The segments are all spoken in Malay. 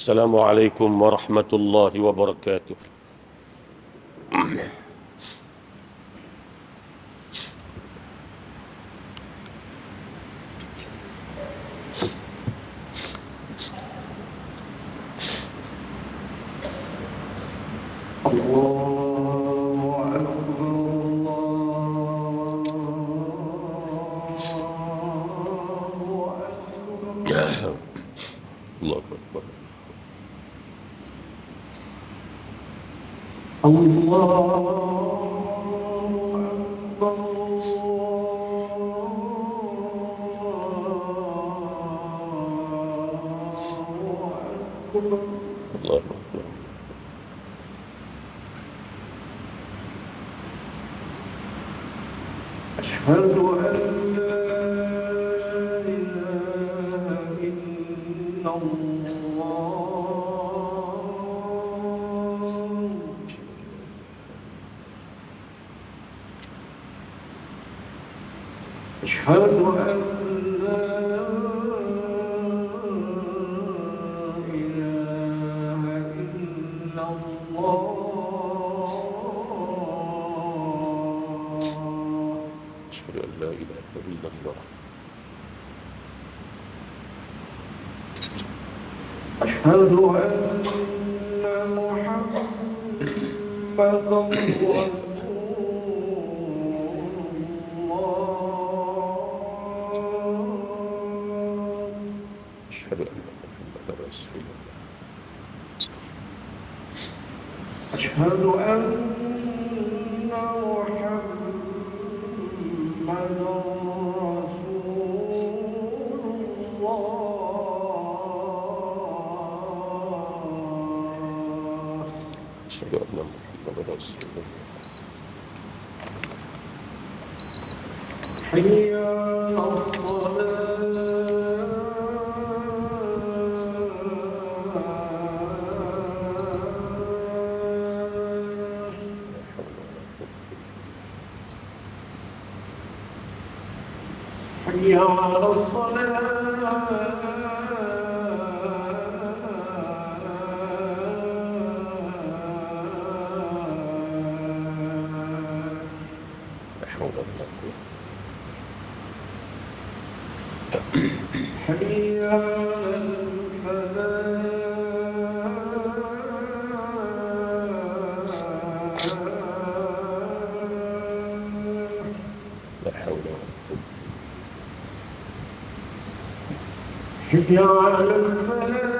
السلام عليكم ورحمة الله وبركاته. الله أكبر. الله أكبر. أشهد أن لا إله إلا الله. أشهد أن لا إله إلا الله. أشهد أن لا إله إلا الله. أشهد أن محمدا رسول الله. أشهد أن محمدا رسول الله. أشهد أن محمدا رسول الله. أشهد أن محمدا رسول الله. حي على الصلاة. حي على الصلاة. لا حول ولا قوة. حي على الفلاح. لا حول ولا قوة. حي على الفلاح.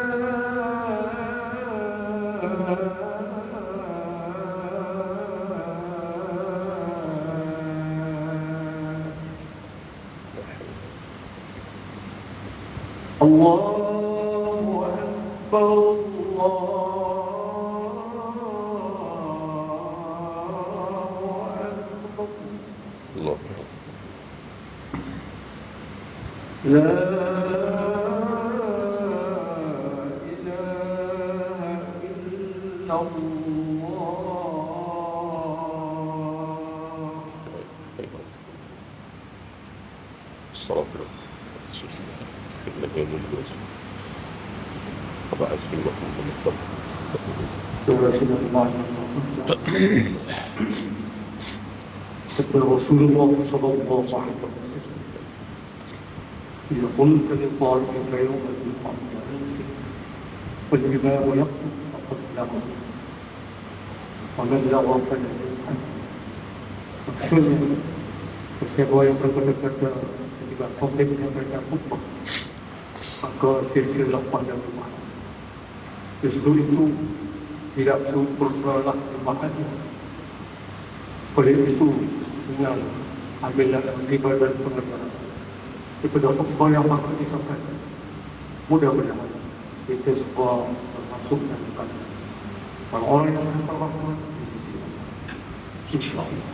الله أكبر. الله أكبر. الله لا إله إلا الله. أكبر. الصلاة في النبي والوزن وبعث في المحمد المطلق. يقول رسول الله صلى الله عليه وسلم: إذا قلت لصاحبك يوم القيامة أنصت والإمام يقتل فقد لغى ومن لغى فلا يلحن. Maksudnya, siapa yang berkata-kata ketika khotibnya baca khutbah, maka silsilah pada rumah. Justru itu tidak sempurnalah ibadatnya. Oleh itu, dengan ambillah ibadat pengenalan kepada khutbah yang akan disampaikan. Mudah-mudahan kita semua termasuk dan bukan orang-orang yang terhormat di sisi Allah. InsyaAllah.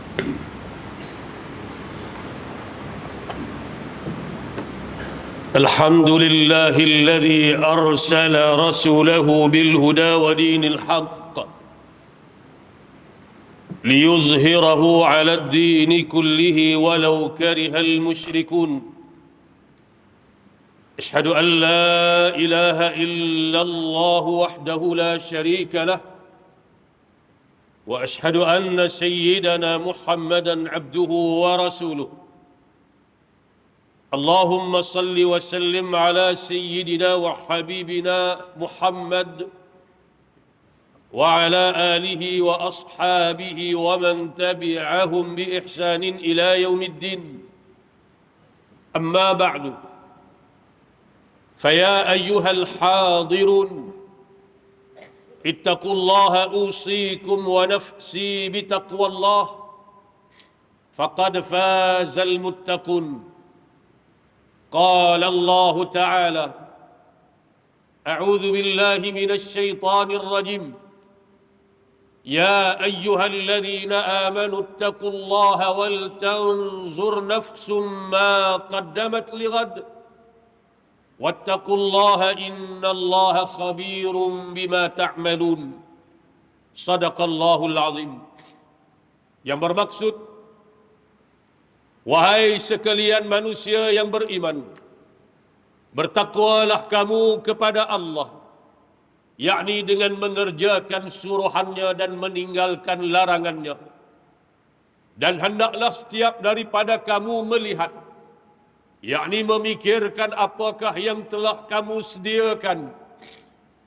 الحمد لله الذي أرسل رسوله بالهدى ودين الحق ليظهره على الدين كله ولو كره المشركون. أشهد أن لا إله إلا الله وحده لا شريك له وأشهد أن سيدنا محمدا عبده ورسوله اللهم صل وسلم على سيدنا وحبيبنا محمد وعلى آله وأصحابه ومن تبعهم بإحسان إلى يوم الدين أما بعد فيا أيها الحاضرون اتقوا الله أوصيكم ونفسي بتقوى الله فقد فاز المتقون قال الله تعالى أعوذ بالله من الشيطان الرجيم يا أيها الذين آمنوا اتقوا الله ولتنظر نفس ما قدمت لغد واتقوا الله إن الله خبير بما تعملون صدق الله العظيم. Yang bermaksud, wahai sekalian manusia yang beriman, bertakwalah kamu kepada Allah, yakni dengan mengerjakan suruhannya dan meninggalkan larangannya. Dan hendaklah setiap daripada kamu melihat, yakni memikirkan apakah yang telah kamu sediakan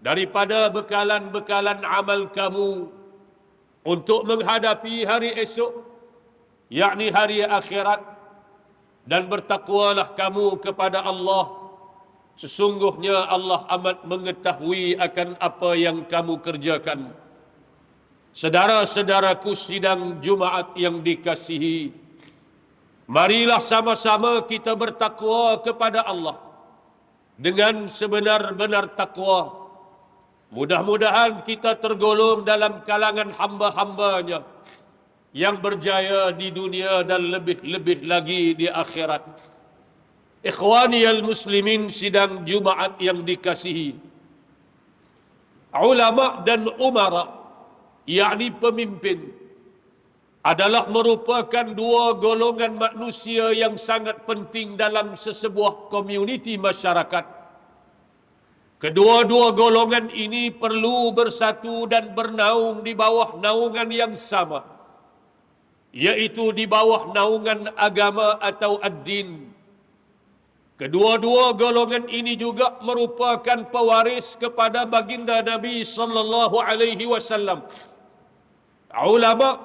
daripada bekalan-bekalan amal kamu untuk menghadapi hari esok, yakni hari akhirat. Dan bertakwalah kamu kepada Allah, sesungguhnya Allah amat mengetahui akan apa yang kamu kerjakan. Saudara-saudaraku sidang Jumaat yang dikasihi, marilah sama-sama kita bertakwa kepada Allah dengan sebenar-benar takwa. Mudah-mudahan kita tergolong dalam kalangan hamba-hambanya yang berjaya di dunia dan lebih-lebih lagi di akhirat. Ikhwani al-muslimin sidang Jumaat yang dikasihi, ulama dan umara, yakni pemimpin, adalah merupakan dua golongan manusia yang sangat penting dalam sesebuah komuniti masyarakat. Kedua-dua golongan ini perlu bersatu dan bernaung di bawah naungan yang sama, yaitu di bawah naungan agama atau ad-din. Kedua-dua golongan ini juga merupakan pewaris kepada baginda Nabi sallallahu alaihi wasallam. Ulama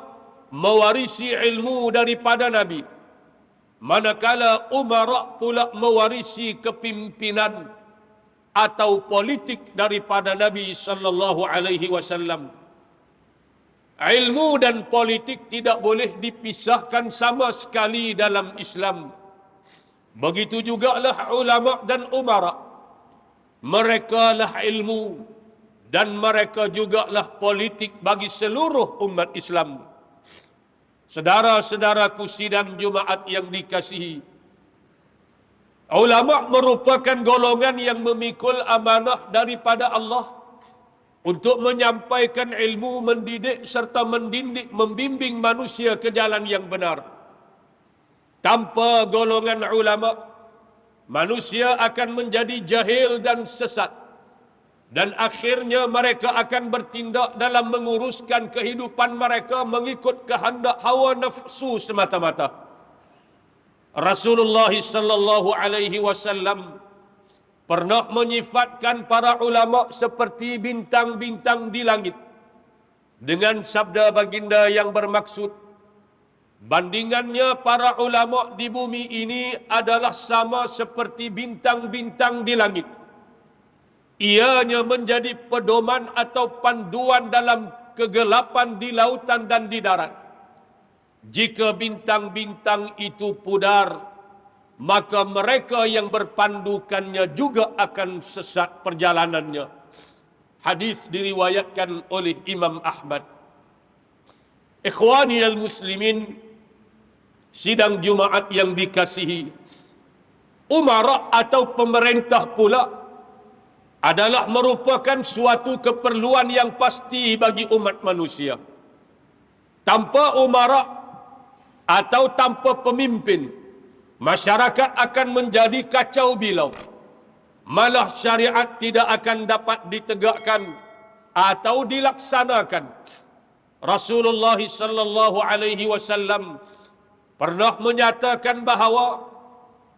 mewarisi ilmu daripada Nabi, manakala umara pula mewarisi kepimpinan atau politik daripada Nabi sallallahu alaihi wasallam. Ilmu dan politik tidak boleh dipisahkan sama sekali dalam Islam. Begitu jugalah ulama dan umara. Mereka lah ilmu dan mereka jugalah politik bagi seluruh umat Islam. Saudara-saudaraku sidang Jumaat yang dikasihi, ulama merupakan golongan yang memikul amanah daripada Allah untuk menyampaikan ilmu, mendidik serta membimbing manusia ke jalan yang benar. Tanpa golongan ulama, manusia akan menjadi jahil dan sesat, dan akhirnya mereka akan bertindak dalam menguruskan kehidupan mereka mengikut kehendak hawa nafsu semata-mata. Rasulullah sallallahu alaihi wasallam pernah menyifatkan para ulama seperti bintang-bintang di langit dengan sabda baginda yang bermaksud, bandingannya para ulama di bumi ini adalah sama seperti bintang-bintang di langit. Ianya menjadi pedoman atau panduan dalam kegelapan di lautan dan di darat. Jika bintang-bintang itu pudar, maka mereka yang berpandukannya juga akan sesat perjalanannya. Hadis diriwayatkan oleh Imam Ahmad. Ikhwani al-muslimin sidang Jumaat yang dikasihi, umara atau pemerintah pula adalah merupakan suatu keperluan yang pasti bagi umat manusia. Tanpa umara atau tanpa pemimpin, masyarakat akan menjadi kacau bilau. malah syariat tidak akan dapat ditegakkan atau dilaksanakan. Rasulullah sallallahu alaihi wasallam pernah menyatakan bahawa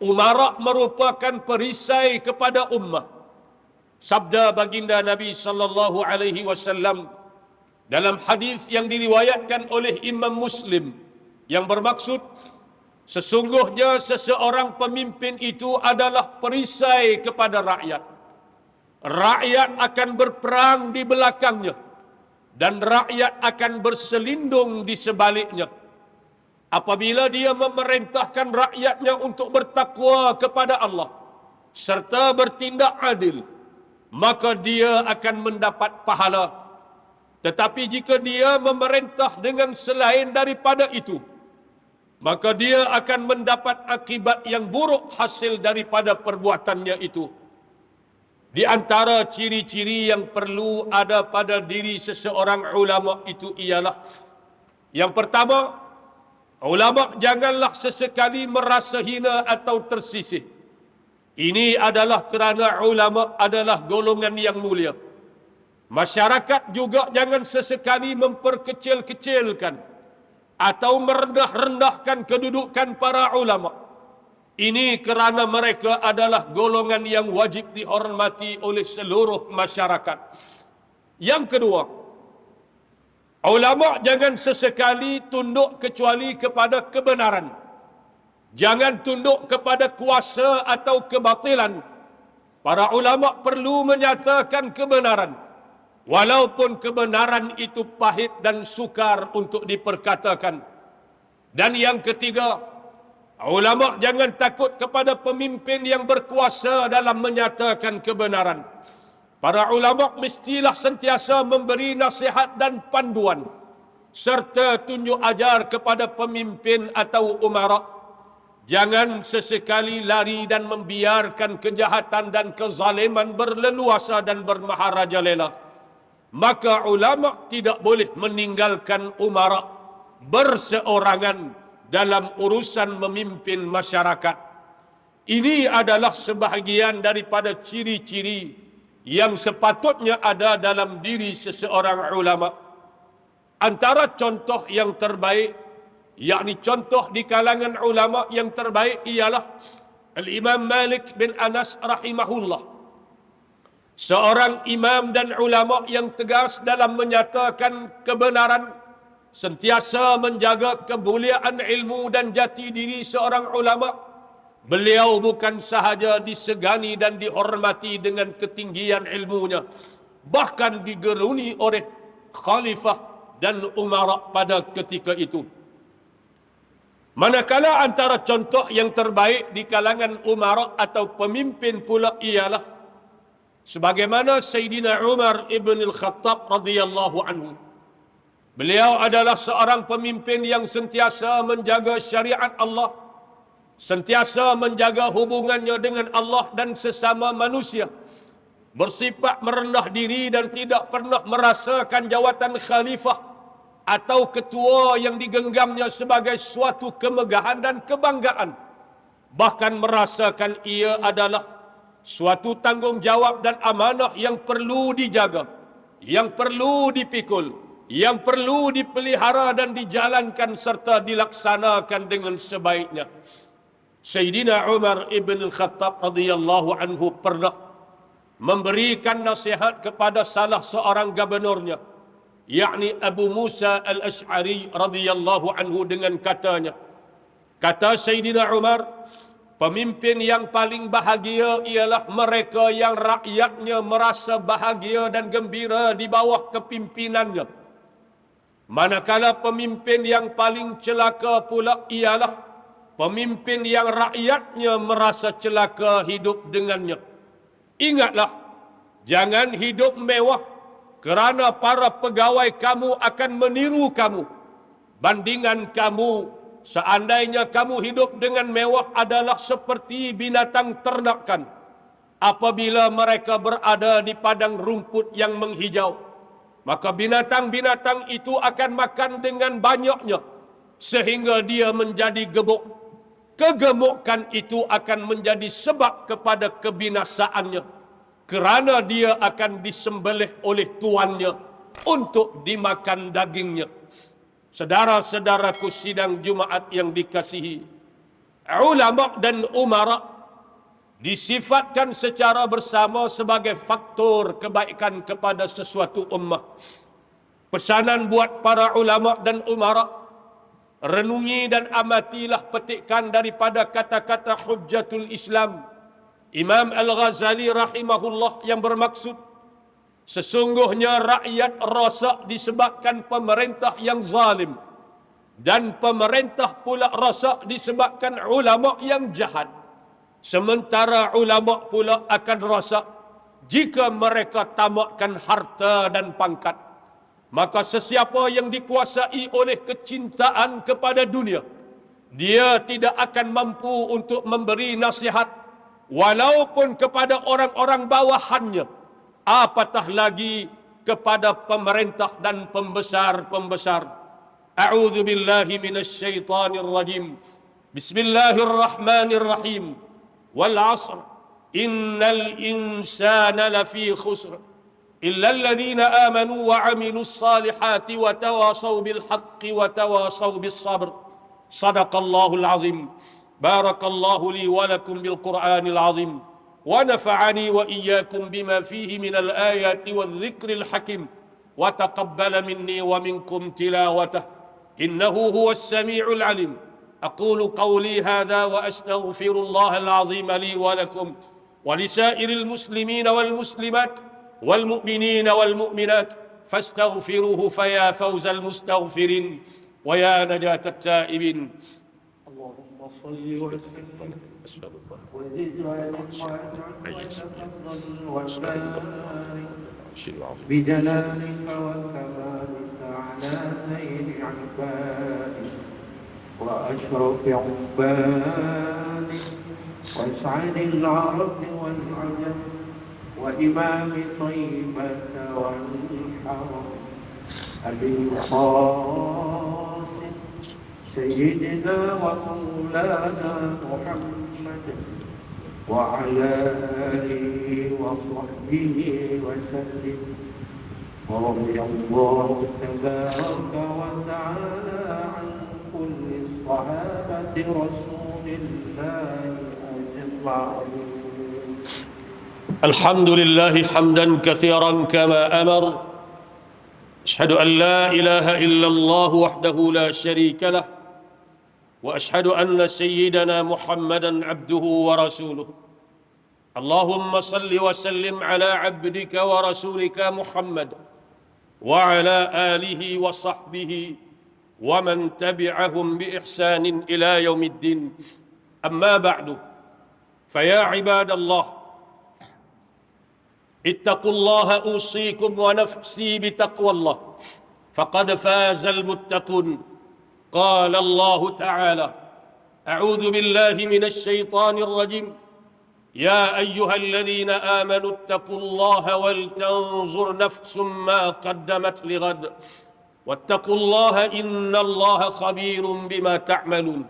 umara merupakan perisai kepada ummah. Sabda baginda Nabi sallallahu alaihi wasallam dalam hadis yang diriwayatkan oleh Imam Muslim yang bermaksud, sesungguhnya seseorang pemimpin itu adalah perisai kepada rakyat. Rakyat akan berperang di belakangnya dan rakyat akan berselindung di sebaliknya. Apabila dia memerintahkan rakyatnya untuk bertakwa kepada Allah serta bertindak adil, maka dia akan mendapat pahala. Tetapi jika dia memerintah dengan selain daripada itu, maka dia akan mendapat akibat yang buruk hasil daripada perbuatannya itu. Di antara ciri-ciri yang perlu ada pada diri seseorang ulama itu ialah, yang pertama, ulama janganlah sesekali merasa hina atau tersisih. Ini adalah kerana ulama adalah golongan yang mulia. Masyarakat juga jangan sesekali memperkecil-kecilkan atau merendah-rendahkan kedudukan para ulama. Ini kerana mereka adalah golongan yang wajib dihormati oleh seluruh masyarakat. Yang kedua, ulama jangan sesekali tunduk kecuali kepada kebenaran. Jangan tunduk kepada kuasa atau kebatilan. Para ulama perlu menyatakan kebenaran, walaupun kebenaran itu pahit dan sukar untuk diperkatakan. Dan yang ketiga, ulama jangan takut kepada pemimpin yang berkuasa dalam menyatakan kebenaran. Para ulama mestilah sentiasa memberi nasihat dan panduan serta tunjuk ajar kepada pemimpin atau umara. Jangan sesekali lari dan membiarkan kejahatan dan kezaliman berleluasa dan bermaharajalela. Maka ulama tidak boleh meninggalkan umara berseorangan dalam urusan memimpin masyarakat. Ini adalah sebahagian daripada ciri-ciri yang sepatutnya ada dalam diri seseorang ulama. Antara contoh yang terbaik, yakni contoh di kalangan ulama yang terbaik ialah Al-Imam Malik bin Anas rahimahullah. Seorang imam dan ulama yang tegas dalam menyatakan kebenaran, sentiasa menjaga kemuliaan ilmu dan jati diri seorang ulama. Beliau bukan sahaja disegani dan dihormati dengan ketinggian ilmunya, bahkan digeruni oleh khalifah dan umara pada ketika itu. Manakala antara contoh yang terbaik di kalangan umara atau pemimpin pula ialah sebagaimana Sayyidina Umar ibn al-Khattab radhiyallahu anhu. Beliau adalah seorang pemimpin yang sentiasa menjaga syariat Allah, sentiasa menjaga hubungannya dengan Allah dan sesama manusia, bersifat merendah diri dan tidak pernah merasakan jawatan khalifah atau ketua yang digenggamnya sebagai suatu kemegahan dan kebanggaan. Bahkan merasakan ia adalah suatu tanggungjawab dan amanah yang perlu dijaga, yang perlu dipikul, yang perlu dipelihara dan dijalankan serta dilaksanakan dengan sebaiknya. Sayyidina Umar ibn al-Khattab radhiyallahu anhu pernah memberikan nasihat kepada salah seorang gubernurnya, yakni Abu Musa al-Ash'ari radhiyallahu anhu dengan katanya, kata Sayyidina Umar, pemimpin yang paling bahagia ialah mereka yang rakyatnya merasa bahagia dan gembira di bawah kepimpinannya. Manakala pemimpin yang paling celaka pula ialah pemimpin yang rakyatnya merasa celaka hidup dengannya. Ingatlah, jangan hidup mewah kerana para pegawai kamu akan meniru kamu. Bandingan kamu, seandainya kamu hidup dengan mewah adalah seperti binatang ternakan apabila mereka berada di padang rumput yang menghijau. Maka binatang-binatang itu akan makan dengan banyaknya sehingga dia menjadi gebuk. kegemukan itu akan menjadi sebab kepada kebinasaannya, kerana dia akan disembelih oleh tuannya untuk dimakan dagingnya. Saudara-saudaraku sidang Jumaat yang dikasihi, ulama dan umara disifatkan secara bersama sebagai faktor kebaikan kepada sesuatu ummah. Pesanan buat para ulama dan umara, renungi dan amatilah petikan daripada kata-kata Hujjatul Islam Imam Al-Ghazali rahimahullah yang bermaksud, sesungguhnya rakyat rosak disebabkan pemerintah yang zalim, dan pemerintah pula rosak disebabkan ulama yang jahat. Sementara ulama pula akan rosak jika mereka tamakkan harta dan pangkat. Maka sesiapa yang dikuasai oleh kecintaan kepada dunia, dia tidak akan mampu untuk memberi nasihat walaupun kepada orang-orang bawahannya, apatah lagi kepada pemerintah dan pembesar-pembesar. A'udzu billahi minasy syaithanir rajim. Bismillahirrahmanirrahim. Wal 'ashr innal insana lafi khusr إلا الذين آمنوا وعملوا الصالحات وتواصوا بالحق وتواصوا بالصبر. صدق الله العظيم. بارك الله لي ولكم بالقرآن العظيم ونفعني وإياكم بما فيه من الآيات والذكر الحكيم وتقبل مني ومنكم تلاوته إنه هو السميع العليم. أقول قولي هذا وأستغفر الله العظيم لي ولكم ولسائر المسلمين والمسلمات والمؤمنين والمؤمنات فاستغفروه فيا فوز المستغفرين ويا نجاة التائبين. اللهم صل وسلم وزد بجلالك وكمالك على خير عبادك وأشرف عبادك واسعد العرب والعجم وإمام طيبة والحرم أبي القاسم سيدنا ومولانا محمد وعلى آله وصحبه وسلم. ورضي الله تبارك وتعالى عن كل الصحابة رسول الله أجمعين. الحمد لله حمدا كثيرا كما أمر. أشهد أن لا إله إلا الله وحده لا شريك له، وأشهد أن سيدنا محمدا عبده ورسوله. اللهم صل وسلم على عبدك ورسولك محمد وعلى آله وصحبه ومن تبعهم بإحسان إلى يوم الدين. أما بعد، فيا عباد الله، اتقوا الله أوصيكم ونفسي بتقوى الله، فقد فاز المتقون. قال الله تعالى: أعوذ بالله من الشيطان الرجيم. يا أيها الذين آمنوا اتقوا الله ولتنظر نفس ما قدمت لغد واتقوا الله إن الله خبير بما تعملون.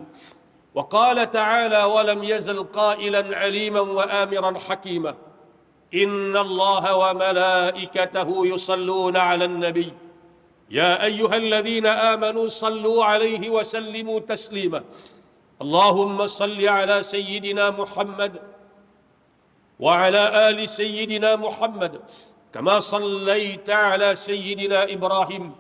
وقال تعالى: ولم يزل قائلا عليما وآمرا حكيما. إن الله وملائكته يصلون على النبي يا أيها الذين آمنوا صلوا عليه وسلموا تسليما. اللهم صل على سيدنا محمد وعلى آل سيدنا محمد كما صليت على سيدنا إبراهيم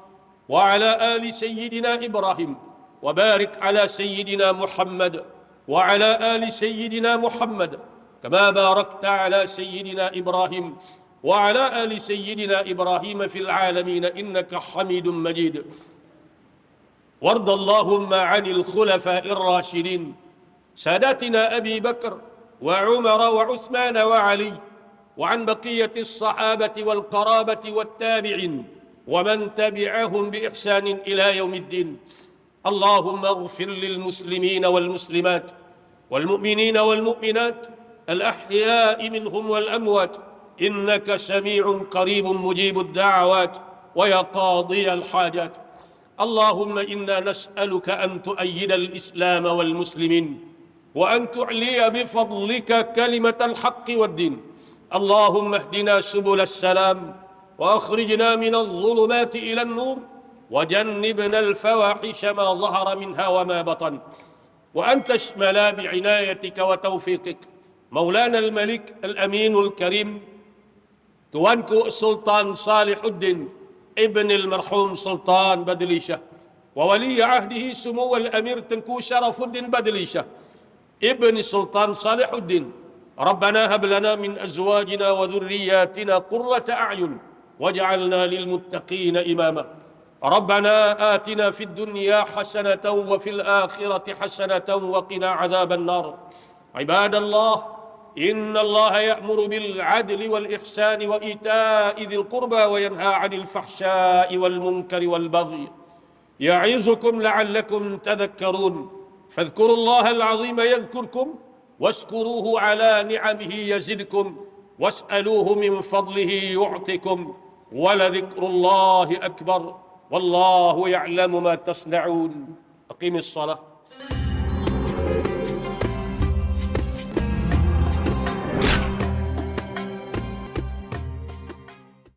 وعلى آل سيدنا إبراهيم، وبارك على سيدنا محمد وعلى آل سيدنا محمد كما باركت على سيدنا إبراهيم وعلى آل سيدنا إبراهيم في العالمين إنك حميد مجيد. وارض اللهم عن الخلفاء الراشدين ساداتنا أبي بكر وعمر وعثمان وعلي، وعن بقية الصحابة والقرابة والتابعين ومن تبعهم بإحسان إلى يوم الدين. اللهم اغفر للمسلمين والمسلمات والمؤمنين والمؤمنات الأحياء منهم والأموات إنك سميع قريب مجيب الدعوات ويا قاضي الحاجات. اللهم إنا نسألك أن تؤيد الإسلام والمسلمين وأن تعلي بفضلك كلمة الحق والدين. اللهم اهدنا سبل السلام وأخرجنا من الظلمات إلى النور وجنبنا الفواحش ما ظهر منها وما بطن. وأن تشمل بعنايتك وتوفيقك مولانا الملك الأمين الكريم Tuanku Sultan Salihuddin Ibn المرحوم Sultan Badlishah وولي عهده سمو الأمير تنكو شرفuddin Badlishah ابن سلطان صالح الدين. ربنا هب لنا من أزواجنا وذرياتنا قرة أعين واجعلنا للمتقين إماما. ربنا آتنا في الدنيا حسنة وفي الآخرة حسنة وقنا عذاب النار. عباد الله، إن الله يأمر بالعدل والإحسان وإيتاء ذي القربى وينهى عن الفحشاء والمنكر والبغي يعظكم لعلكم تذكرون. فاذكروا الله العظيم يذكركم واشكروه على نعمه يزدكم واسألوه من فضله يعطكم ولذكر الله أكبر والله يعلم ما تصنعون. أقيم الصلاة.